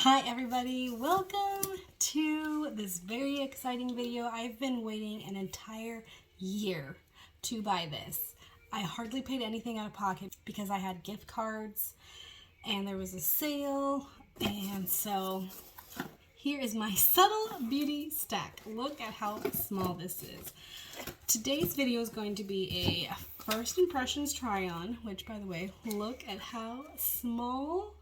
Hi everybody, welcome to this very exciting video. I've been waiting an entire year to buy this. I hardly paid anything out of pocket because I had gift cards and there was a sale, and so here is my Subtle Beauty stack. Look at how small this is. Today's video is going to be a first impressions try on, which by the way, look at how small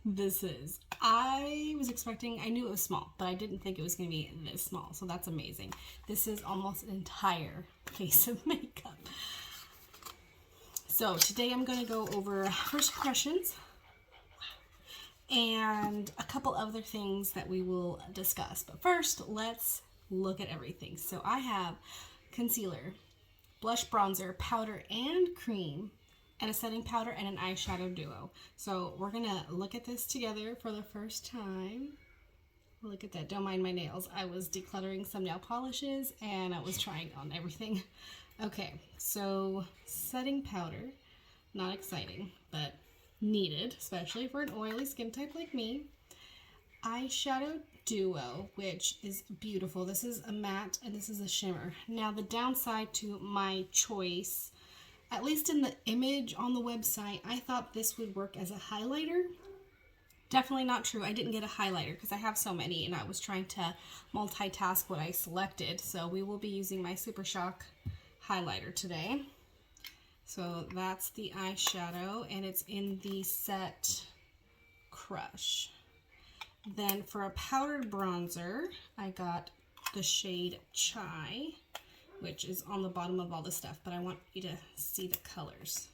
this is. I knew it was small, but I didn't think it was going to be this small, so that's amazing. This is almost an entire face of makeup. So today I'm going to go over first impressions and a couple other things that we will discuss. But first, let's look at everything. So I have concealer, blush, bronzer, powder, and cream, and a setting powder and an eyeshadow duo. So we're gonna look at this together for the first time. Look at that, don't mind my nails. I was decluttering some nail polishes and I was trying on everything. Okay, so setting powder, not exciting, but needed, especially for an oily skin type like me. Eyeshadow duo, which is beautiful. This is a matte and this is a shimmer. Now the downside to my choice, at least in the image on the website, I thought this would work as a highlighter. Definitely not true. I didn't get a highlighter because I have so many and I was trying to multitask what I selected. So we will be using my Super Shock highlighter today. So that's the eyeshadow and it's in the set Crush. Then for a powdered bronzer, I got the shade Chai, which is on the bottom of all the stuff, but I want you to see the colors.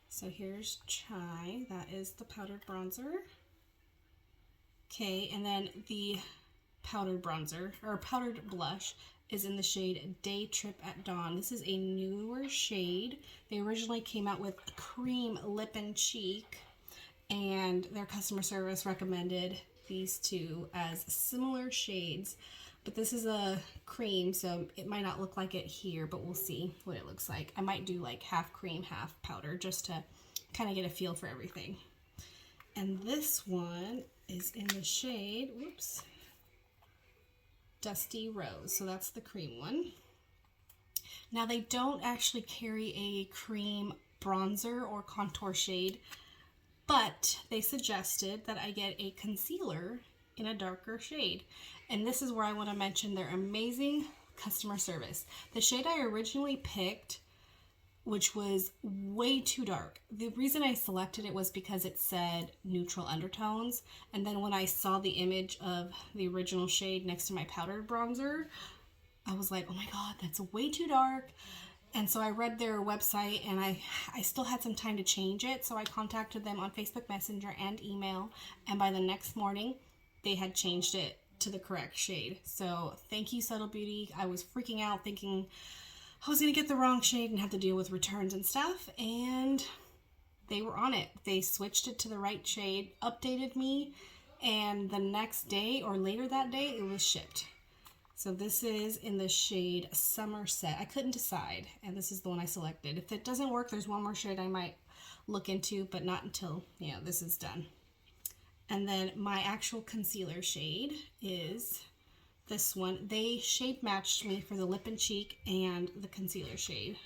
So here's Chai, that is the powdered bronzer. Okay, and then the powdered bronzer, or powdered blush, is in the shade Day Trip at Dawn. This is a newer shade. They originally came out with cream lip and cheek, and their customer service recommended these two as similar shades. But this is a cream, so it might not look like it here, but we'll see what it looks like. I might do like half cream, half powder, just to kind of get a feel for everything. And this one is in the shade, whoops, Dusty Rose. So that's the cream one. Now they don't actually carry a cream bronzer or contour shade, but they suggested that I get a concealer in a darker shade. And this is where I want to mention their amazing customer service. The shade I originally picked, which was way too dark. The reason I selected it was because it said neutral undertones. And then when I saw the image of the original shade next to my powdered bronzer, I was like, oh my God, that's way too dark. And so I read their website and I still had some time to change it. So I contacted them on Facebook Messenger and email. And by the next morning, they had changed it to the correct shade. So thank you, Subtle Beauty. I was freaking out thinking I was going to get the wrong shade and have to deal with returns and stuff. And they were on it. They switched it to the right shade, updated me, and the next day or later that day, it was shipped. So this is in the shade Somerset. I couldn't decide, and this is the one I selected. If it doesn't work, there's one more shade I might look into, but not until, this is done. And then my actual concealer shade is this one. They shade matched me for the lip and cheek and the concealer shade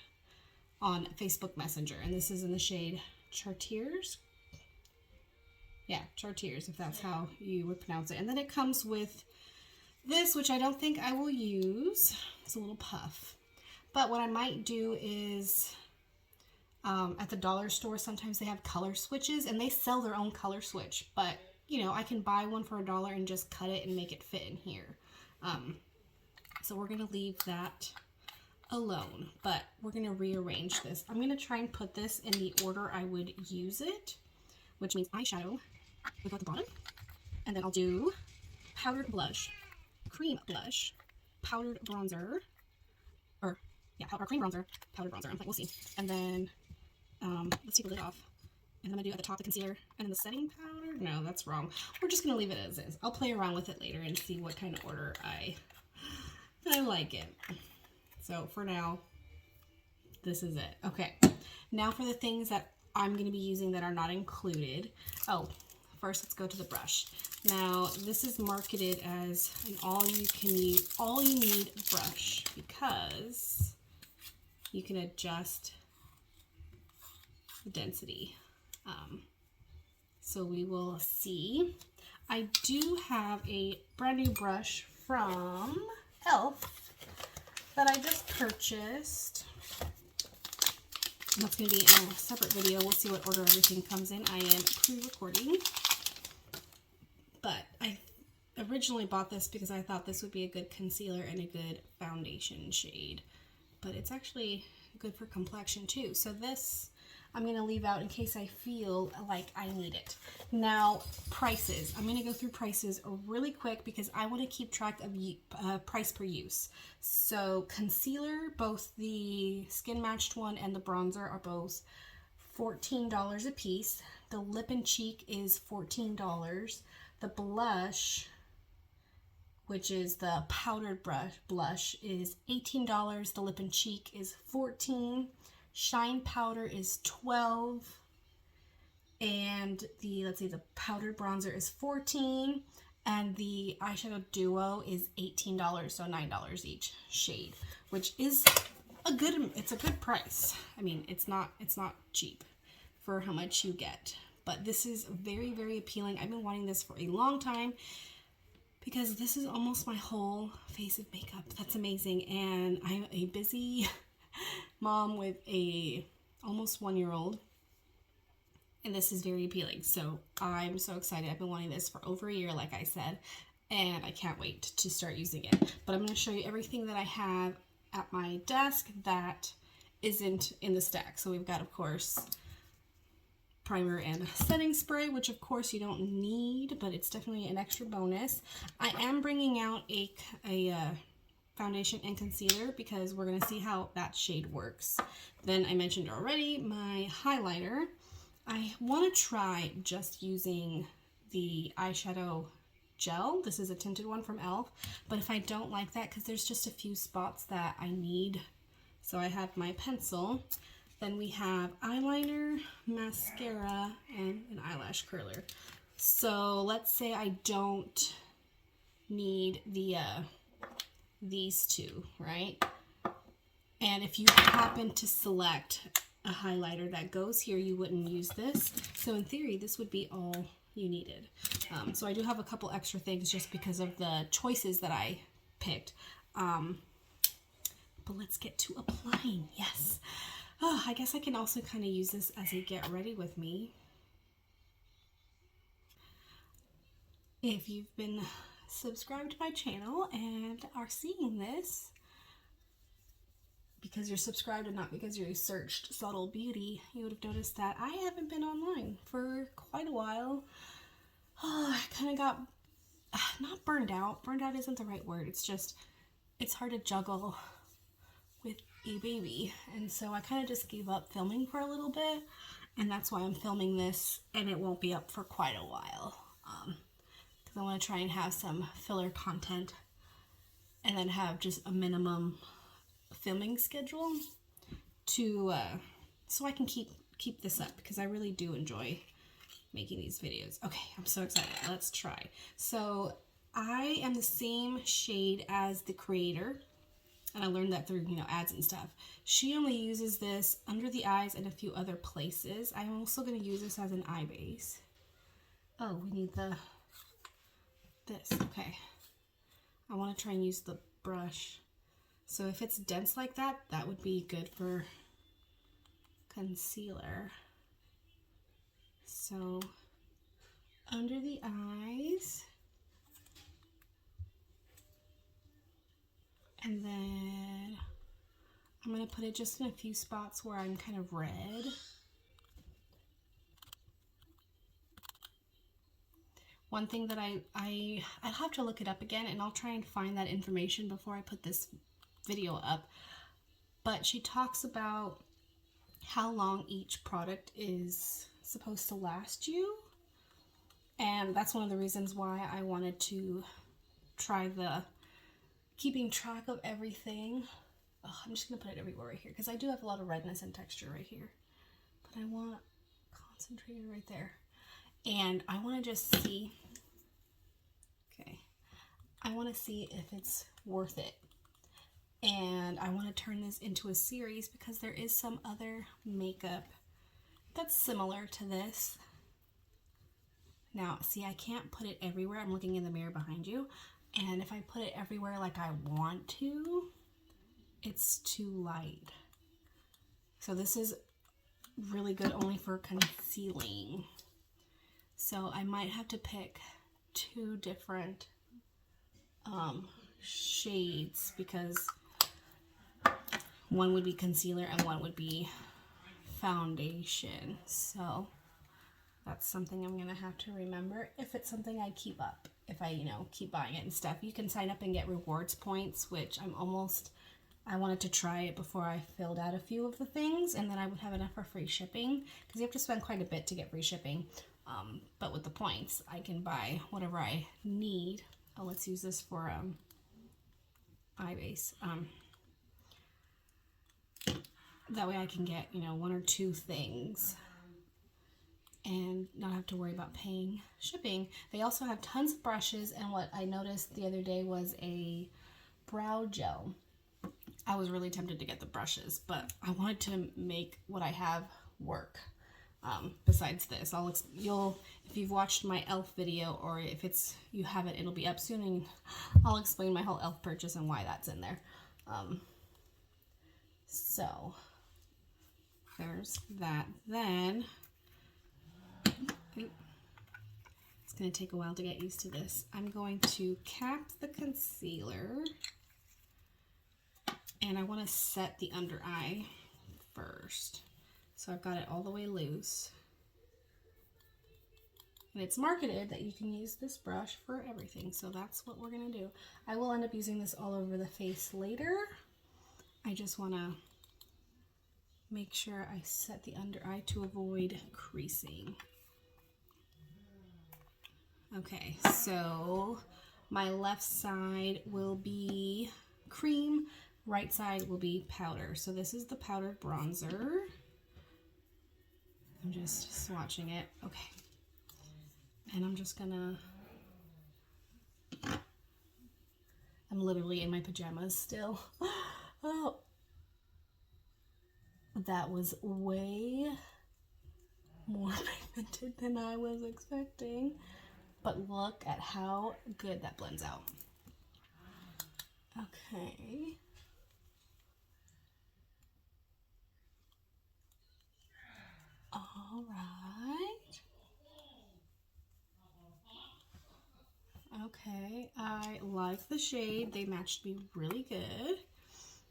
on Facebook Messenger. And this is in the shade Chartiers. Yeah, Chartiers, if that's how you would pronounce it. And then it comes with this, which I don't think I will use. It's a little puff. But what I might do is at the dollar store, sometimes they have color switches and they sell their own color switch. But I can buy one for $1 and just cut it and make it fit in here. So we're going to leave that alone, but we're going to rearrange this. I'm going to try and put this in the order I would use it, which means eyeshadow will go at the bottom, and then I'll do powdered blush, cream blush, powdered bronzer, or cream bronzer, powdered bronzer. We'll see. And then let's take the lid off. And I'm going to do at the top the concealer and then the setting powder. No, that's wrong. We're just going to leave it as is. I'll play around with it later and see what kind of order I like it. So for now, this is it. Okay, now for the things that I'm going to be using that are not included. Oh, first let's go to the brush. Now this is marketed as an all you need brush because you can adjust the density. So we will see. I do have a brand new brush from e.l.f. that I just purchased. That's going to be in a separate video. We'll see what order everything comes in. I am pre-recording. But I originally bought this because I thought this would be a good concealer and a good foundation shade. But it's actually good for complexion too. So this I'm going to leave out in case I feel like I need it. Now, prices. I'm going to go through prices really quick because I want to keep track of price per use. So concealer, both the Skin Matched one and the bronzer are both $14 a piece. The lip and cheek is $14. The blush, which is the powdered blush, is $18. The lip and cheek is $14. Shine powder is $12, and the powdered bronzer is $14, and the eyeshadow duo is $18, so $9 each shade, which is a good price. I mean, it's not cheap for how much you get, but this is very, very appealing. I've been wanting this for a long time because this is almost my whole face of makeup. That's amazing, and I'm a busy mom with a almost 1-year-old, and this is very appealing. So I'm so excited. I've been wanting this for over a year, like I said, and I can't wait to start using it. But I'm going to show you everything that I have at my desk that isn't in the stack. So we've got, of course, primer and setting spray, which of course you don't need, but it's definitely an extra bonus. I am bringing out a foundation and concealer because we're going to see how that shade works. Then I mentioned already my highlighter. I want to try just using the eyeshadow gel. This is a tinted one from e.l.f. But if I don't like that, because there's just a few spots that I need. So I have my pencil. Then we have eyeliner, mascara, and an eyelash curler. So let's say I don't need these two, right? And if you happen to select a highlighter that goes here, you wouldn't use this. So in theory, this would be all you needed. So I do have a couple extra things just because of the choices that I picked. But let's get to applying. Yes. Oh, I guess I can also kind of use this as a get ready with me. If you've been subscribed to my channel and are seeing this because you're subscribed and not because you searched Subtle Beauty, you would have noticed that I haven't been online for quite a while. Oh, I kind of got not burned out. Burned out isn't the right word. It's just, it's hard to juggle with a baby. And so I kind of just gave up filming for a little bit, and that's why I'm filming this, and it won't be up for quite a while. I want to try and have some filler content and then have just a minimum filming schedule to so I can keep this up because I really do enjoy making these videos. Okay, I'm so excited. Let's try. So I am the same shade as the creator, and I learned that through, ads and stuff. She only uses this under the eyes and a few other places. I'm also going to use this as an eye base. Oh, we need this. Okay. I want to try and use the brush. So if it's dense like that, that would be good for concealer. So under the eyes, and then I'm going to put it just in a few spots where I'm kind of red. One thing that I'll have to look it up again, and I'll try and find that information before I put this video up. But she talks about how long each product is supposed to last you. And that's one of the reasons why I wanted to try the keeping track of everything. Oh, I'm just going to put it everywhere right here because I do have a lot of redness and texture right here. But I want concentrated right there. And I want to just see, okay, I want to see if it's worth it. And I want to turn this into a series because there is some other makeup that's similar to this. Now, see, I can't put it everywhere. I'm looking in the mirror behind you. And if I put it everywhere like I want to, it's too light. So this is really good only for concealing. So I might have to pick two different shades because one would be concealer and one would be foundation. So that's something I'm gonna have to remember if it's something I keep up. If I, you know, keep buying it and stuff. You can sign up and get rewards points, which I wanted to try it before I filled out a few of the things, and then I would have enough for free shipping, because you have to spend quite a bit to get free shipping. But with the points, I can buy whatever I need. Oh, let's use this for eye base. That way I can get, you know, one or two things and not have to worry about paying shipping. They also have tons of brushes, and what I noticed the other day was a brow gel. I was really tempted to get the brushes, but I wanted to make what I have work. Besides this, if you've watched my e.l.f. video, or if you haven't, it'll be up soon, and I'll explain my whole e.l.f. purchase and why that's in there. So there's that. Then it's going to take a while to get used to this. I'm going to cap the concealer, and I want to set the under eye first. So I've got it all the way loose. And it's marketed that you can use this brush for everything, so that's what we're going to do. I will end up using this all over the face later. I just want to make sure I set the under eye to avoid creasing. Okay, so my left side will be cream, right side will be powder. So this is the powdered bronzer. I'm just swatching it. Okay. And I'm just gonna, I'm literally in my pajamas still. Oh, that was way more pigmented than I was expecting. But look at how good that blends out. Okay. All right. Okay, I like the shade. They matched me really good.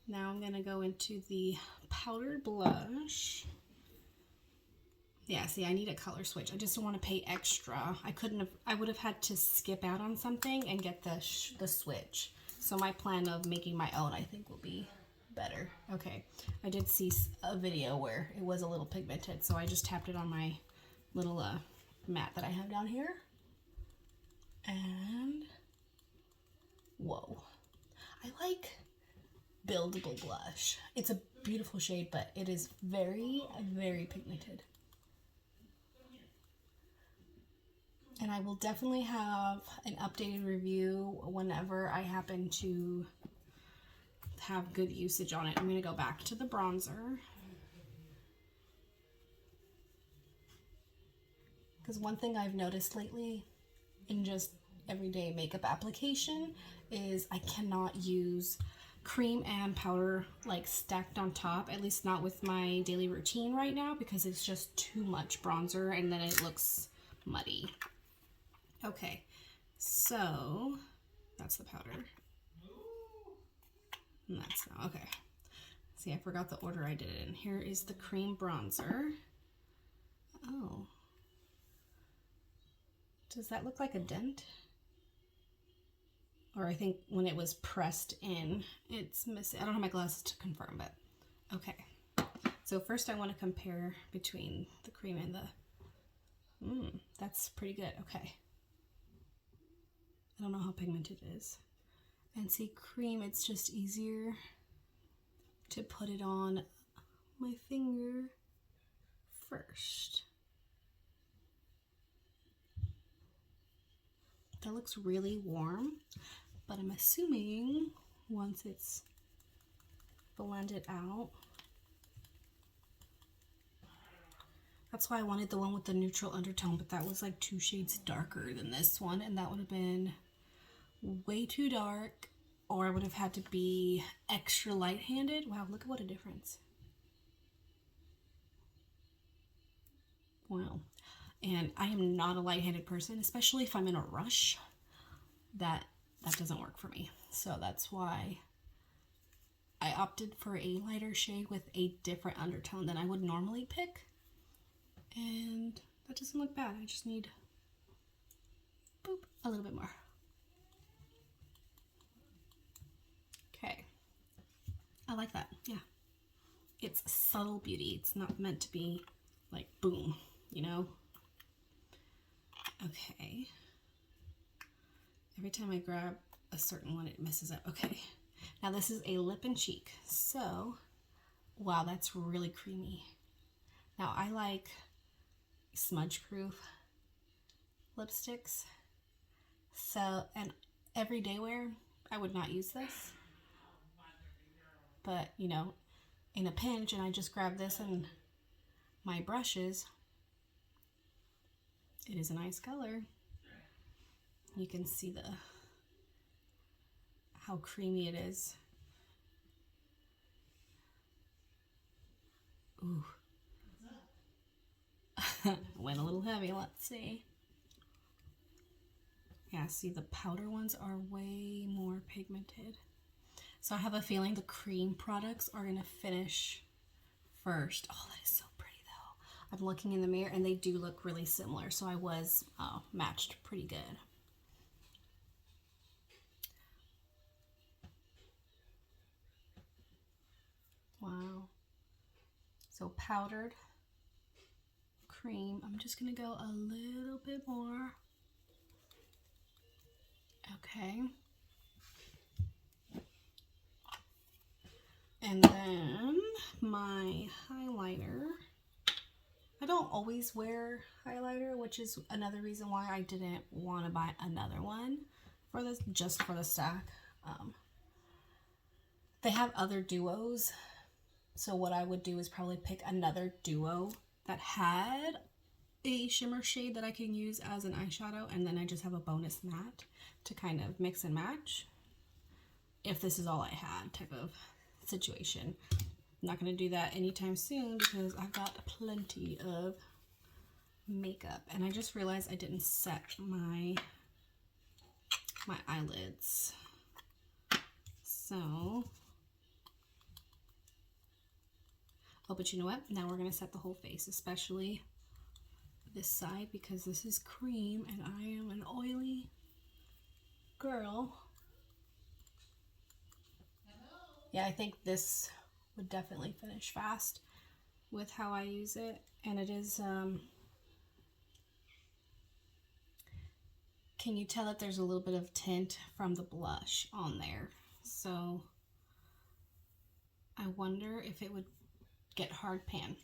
Now I'm gonna go into the powdered blush. Yeah, see, I need a color switch. I just don't want to pay extra. I would have had to skip out on something and get the switch. So my plan of making my own, I think, will be better. Okay, I did see a video where it was a little pigmented, so I just tapped it on my little mat that I have down here. And whoa, I like buildable blush. It's a beautiful shade, but it is very, very pigmented. And I will definitely have an updated review whenever I happen to have good usage on it. I'm going to go back to the bronzer, because one thing I've noticed lately in just everyday makeup application is I cannot use cream and powder like stacked on top, at least not with my daily routine right now, because it's just too much bronzer and then it looks muddy. Okay, so that's the powder. And that's not, okay. See, I forgot the order I did it in. Here is the cream bronzer. Oh. Does that look like a dent? Or I think when it was pressed in, it's missing. I don't have my glasses to confirm, but okay. So first I want to compare between the cream and the, that's pretty good, okay. I don't know how pigmented it is. And see, cream, it's just easier to put it on my finger first. That looks really warm, but I'm assuming once it's blended out. That's why I wanted the one with the neutral undertone, but that was like 2 shades darker than this one, and that would have been way too dark, or I would have had to be extra light-handed. Wow, look at what a difference. Wow. And I am not a light-handed person, especially if I'm in a rush. That doesn't work for me. So that's why I opted for a lighter shade with a different undertone than I would normally pick. And that doesn't look bad. I just need, boop, a little bit more. Okay. I like that. Yeah. It's subtle beauty. It's not meant to be like boom, you know? Okay. Every time I grab a certain one, it messes up. Okay. Now this is a lip and cheek. So, wow, that's really creamy. Now I like smudge-proof lipsticks. So, and everyday wear, I would not use this. But, you know, in a pinch, and I just grab this and my brushes, it is a nice color. You can see how creamy it is. Ooh. Went a little heavy, let's see. Yeah, see, the powder ones are way more pigmented. So I have a feeling the cream products are gonna finish first. Oh, that is so pretty though. I'm looking in the mirror and they do look really similar, so I was matched pretty good. Wow. So powdered cream. I'm just gonna go a little bit more. Okay. And then my highlighter. I don't always wear highlighter, which is another reason why I didn't want to buy another one for this, just for the stack. They have other duos, so what I would do is probably pick another duo that had a shimmer shade that I can use as an eyeshadow, and then I just have a bonus matte to kind of mix and match if this is all I had type of situation. I'm not going to do that anytime soon because I've got plenty of makeup. And I just realized I didn't set my eyelids. So, oh, but you know what? Now we're going to set the whole face, especially this side, because this is cream and I am an oily girl. Yeah, I think this would definitely finish fast with how I use it. And it is, can you tell that there's a little bit of tint from the blush on there? So I wonder if it would get hard pan.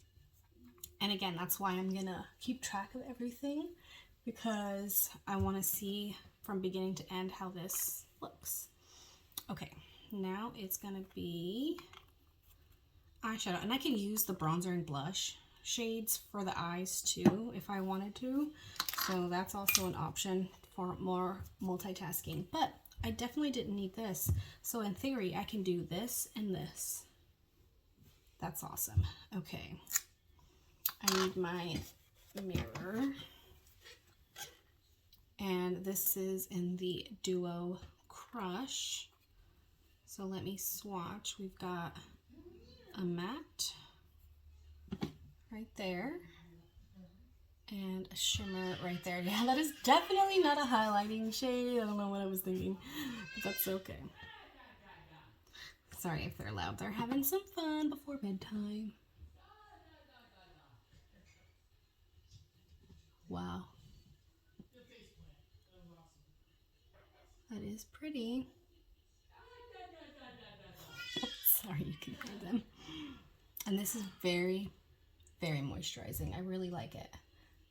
And again, that's why I'm gonna keep track of everything, because I want to see from beginning to end how this looks. Okay, now it's gonna be eyeshadow, and I can use the bronzer and blush shades for the eyes too if I wanted to, so that's also an option for more multitasking. But I definitely didn't need this, so in theory I can do this and this. That's awesome. Okay, I need my mirror, and this is in the Duo Crush. So let me swatch. We've got a matte right there and a shimmer right there. Yeah, that is definitely not a highlighting shade. I don't know what I was thinking, but that's okay. Sorry if they're loud. They're having some fun before bedtime. Wow. That is pretty. Sorry, you can hear them. And this is very, very moisturizing. I really like it.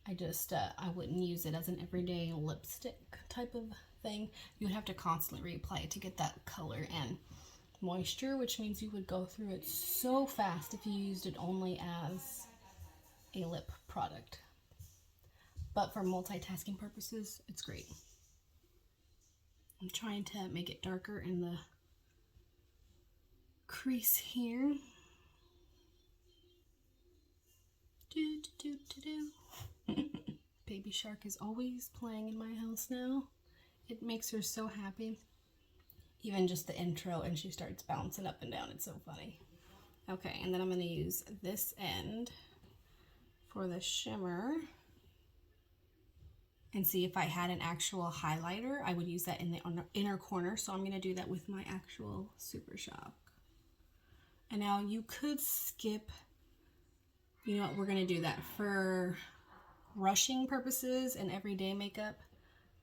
I wouldn't use it as an everyday lipstick type of thing. You would have to constantly reapply it to get that color and moisture, which means you would go through it so fast if you used it only as a lip product. But for multitasking purposes, it's great. I'm trying to make it darker in the crease here. Baby Shark is always playing in my house now. It makes her so happy. Even just the intro, and she starts bouncing up and down. It's so funny. Okay, and then I'm going to use this end for the shimmer. And see, if I had an actual highlighter, I would use that in the inner corner. So I'm going to do that with my actual Super Shock. And now you could skip, you know what, we're going to do that for rushing purposes and everyday makeup.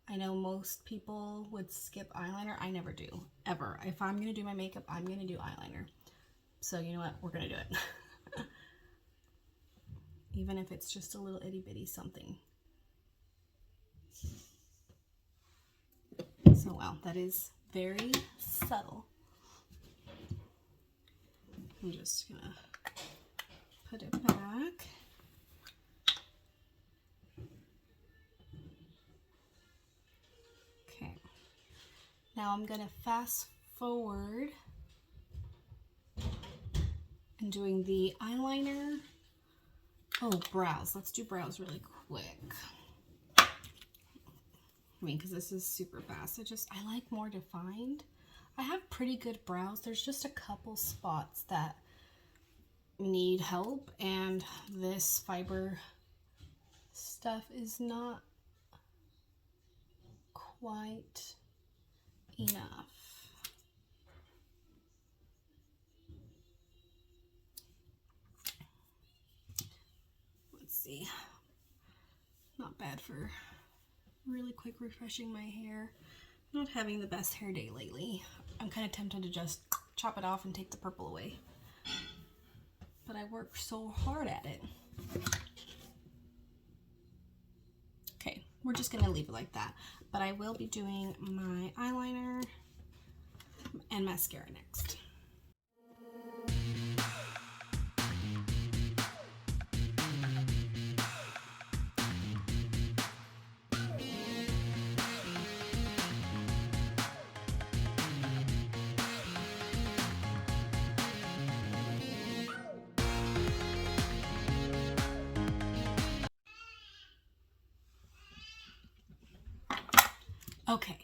I know most people would skip eyeliner. I never do, ever. If I'm going to do my makeup, I'm going to do eyeliner. So you know what, we're going to do it. Even if it's just a little itty bitty something. So wow, that is very subtle. I'm just gonna put it back. Okay. Now I'm gonna fast forward and doing the eyeliner. Oh, brows. Let's do brows really quick. I mean, because this is super fast. I like more defined. I have pretty good brows. There's just a couple spots that need help, and this fiber stuff is not quite enough. Let's see. Not bad for really quick refreshing my hair. Not having the best hair day lately. I'm kind of tempted to just chop it off and take the purple away. But I work so hard at it. Okay, we're just gonna leave it like that. But I will be doing my eyeliner and mascara next. Okay,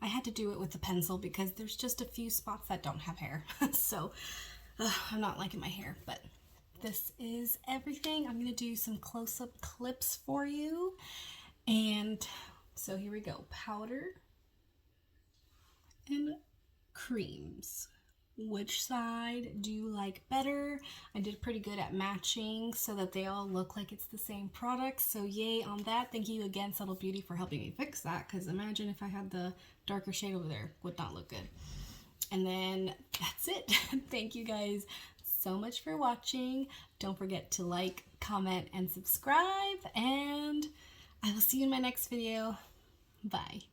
I had to do it with the pencil because there's just a few spots that don't have hair. So I'm not liking my hair, but this is everything. I'm gonna do some close-up clips for you. And so here we go, powder and creams. Which side do you like better? I did pretty good at matching so that they all look like it's the same product. So yay on that. Thank you again, Subtle Beauty, for helping me fix that, because imagine if I had the darker shade over there, would not look good. And then that's it. Thank you guys so much for watching. Don't forget to like, comment, and subscribe, and I will see you in my next video. Bye.